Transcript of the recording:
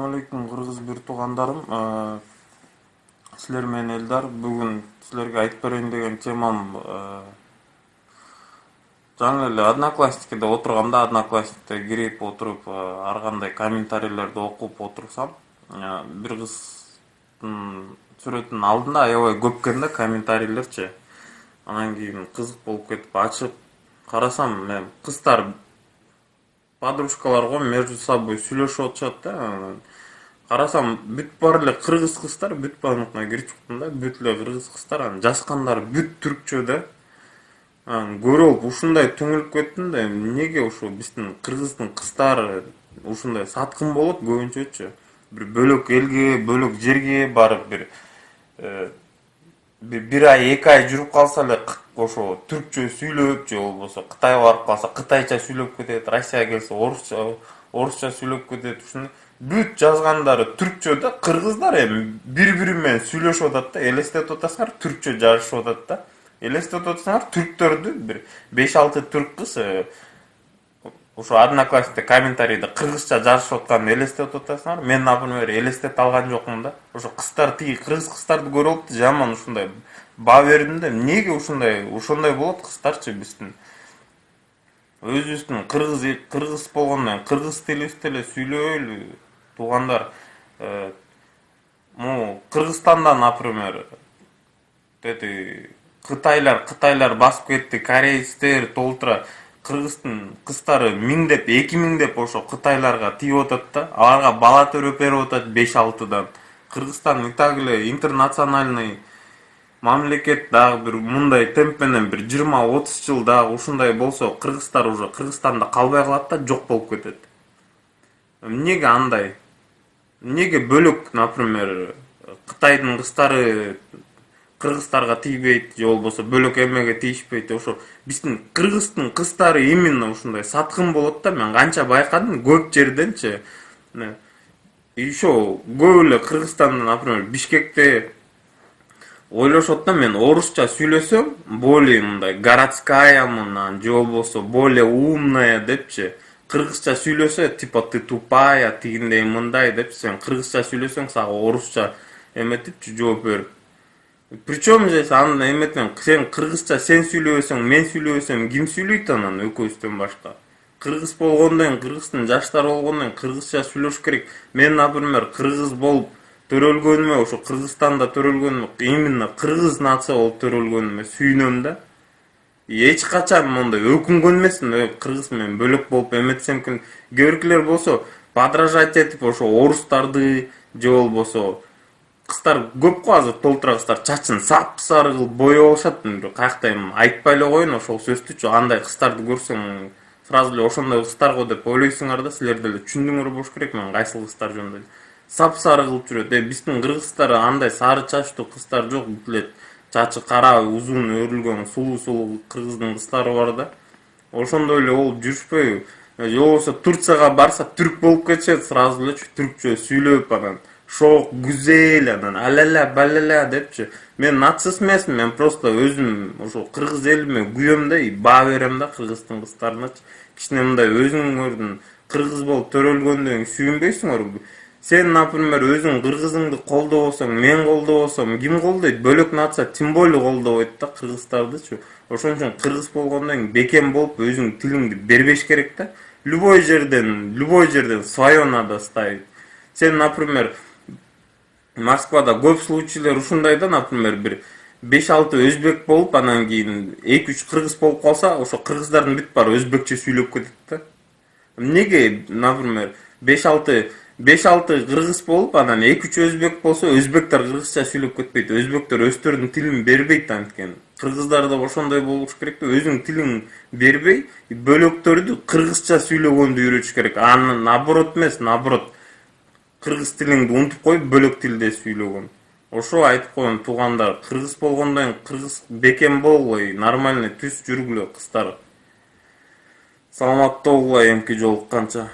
алейкум кыргыз бир туугандарым. Силер менен Элдар. Бүгүн силерге айтып берейин деген темам жаңы эле Одноклассникиде отурганда, Одноклассникте кирип отуруп, ар кандай комментарийлерди окуп отурсам, бир кыздын сүрөтүнүн алдында аябай көп экен да комментарийлерчи. Анан кийин кызык болуп кетип ачып карасам, мен кыздар подружкалар го между собой сүйлөшүп отушат да. Карасам бүт бар эле кыргыз кыздар, бүт баныкына кирип чыктым да, бүт эле кыргыз кыздар, анан жазгандары бүт түркчө да. Көрүп ушундай түңүлүп кеттим да, эмнеге ушу биздин кыргыздын кыздары ушундай саткын болот көбүнчөчү. Бир бөлөк элге, бөлөк жерге барып бир ай, 2 ай жүрүп калса эле ошо түркчө сүйлөп, же болбосо Кытайга барып калса кытайча сүйлөп кетет, Россияга келсе орусча сүйлөп кетет. Ушуну бүт жазгандары түркчө да. Кыргыздар эми бири-бири менен сүйлөшүп атат да, элестетип атасыңар, түркчө жазышып атат да. Элестетип атсаңар, түрктөрдү бир 5-6 түрк кыз ошо Одноклассникте комментарийде кыргызча жазышып атканын элестетип атасыңар. Мен, например, элестете алган жокмун да. Ошо кыздар, тиги кыргыз кыздарды көрүп алып жаман ушундай баа бердим да. Эмнеге ушундай болот кыздарчы биздин? Өзүбүздүн кыргыз болгондон кыргыз тилибизде эле сүйлөйлү туугандар. Кыргызстанда, например, Кытайлар басып кетти, корейцтер толтура. Кыргыздын кыздары 1000 деп, 2000 деп ошо кытайларга тийип атат да. Аларга бала төрөп берип атат 5-6-дан. Кыргызстан и так эле интернациональный мамлекет, дагы бир мындай темп менен бир 20-30 жыл дагы ушундай болсо, кыргыздар уже Кыргызстанда калбай калат да, жок болуп кетет. Эмнеге андай? Эмнеге бөлөк, например, Кытайдын кыздары кыргыздарга тийбейт, же болбосо бөлөк эмеге тийишпейт? Ошо биздин кыргыздын кыздары именно ушундай саткын болот да. Мен канча байкадым көп жерденчи. Еще көп эле Кыргызстанда, например, Бишкекте ойлошот да, мен орусча сүйлөсөм, более мындай городскаямын, же болбосо более умная депчи. Кыргызча сүйлөсө, типа ты тупая, тигиндей мындай деп, сен кыргызча сүйлөсөң сага орусча эметипчи жооп берип. Причем же анын эметен сен кыргызча сен сүйлөбөсөң, мен сүйлөбөсөм, ким сүйлөйт анан экөөбүздөн башка? Кыргыз болгондон, кыргыздын жаштары болгондон кыргызча сүйлөш керек. Мен, например, кыргыз болуп төрөлгөнүмө, ошо Кыргызстанда төрөлгөнүмө, именно кыргыз нация болуп төрөлгөнүмө сүйүнөм да. Эч качан мондай өкүнгөн эмесмин, кыргыз менен бөлөк болуп эметсем экен. Кээ болсо подражать этип ошо орустарды, же болбосо кыздар көп го азыр толтура кыздар чачын сап-сары кылып боёп алышат. Каякта эми айтпай эле коеюн ошол сөздүчү. Андай кыздарды көрсөң сразу эле ошондой кыздар го деп ойлойсуңар да, силер деле түшүндүңөр болуш керек мен кайсыл кыздар жөнүндө. Сап-сары кылып жүрөт. Биздин кыргыздар андай сары чачтуу кыздар жок, бүт эле чачы кара, узун өрүлгөн сулуу кыргыздын кыздары бар да. Ошондой эле болуп жүрүшпөйбү? Же болбосо Турцияга барса түрк болуп кетишет, сразу эле түркчө сүйлөп, анан шок, güzel, анан аляля баляля депчи. Мен нацист эмесмин, мен просто өзүм ошо кыргыз элиме күйөм да, баа берем да кыргыздын кыздарыначы. Кичине мындай өзүңөрдүн кыргыз болуп төрөлгөндөн сүйүнбөйсүңөрбү? Сен, например, өзүң кыргызыңды колдобосоң, мен колдобосом, ким колдойт? Бөлөк нация тем более колдобойт да кыргыздардычы. Ошон үчүн кыргыз болгондон бекем болуп өзүң тилиңди бербеш керек да. Любой жерден свое надо ставить. Сен, например, Москвада көп случайлар ушундай да, например, бир 5-6 өзбек болуп, анан кийин 2-3 кыргыз болуп калса, ошо кыргыздардын бүт баары өзбекче сүйлөп кетет да. Эмнеге, например, 5-6 кыргыз болуп, анан 2-3 өзбек болсо, өзбектер кыргызча сүйлөп кетпейт. Өзбектер өздөрүнүн тилин бербейт анткени. Кыргыздар да ошондой болуш керек да, өзүң тилиң бербей, бөлөктөрдү кыргызча сүйлөгөндү үйрөтүш керек. Анын наоборот эмес, наоборот. Кыргыз тилиңди унутуп коюп, бөлөк тилде сүйлөгөн. Ошо айтып коем туугандар, кыргыз болгондон кыргыз бекем болгула, нормальный түз жүргүлө кыздар. Саламаттуу болгула эмки жолукканча.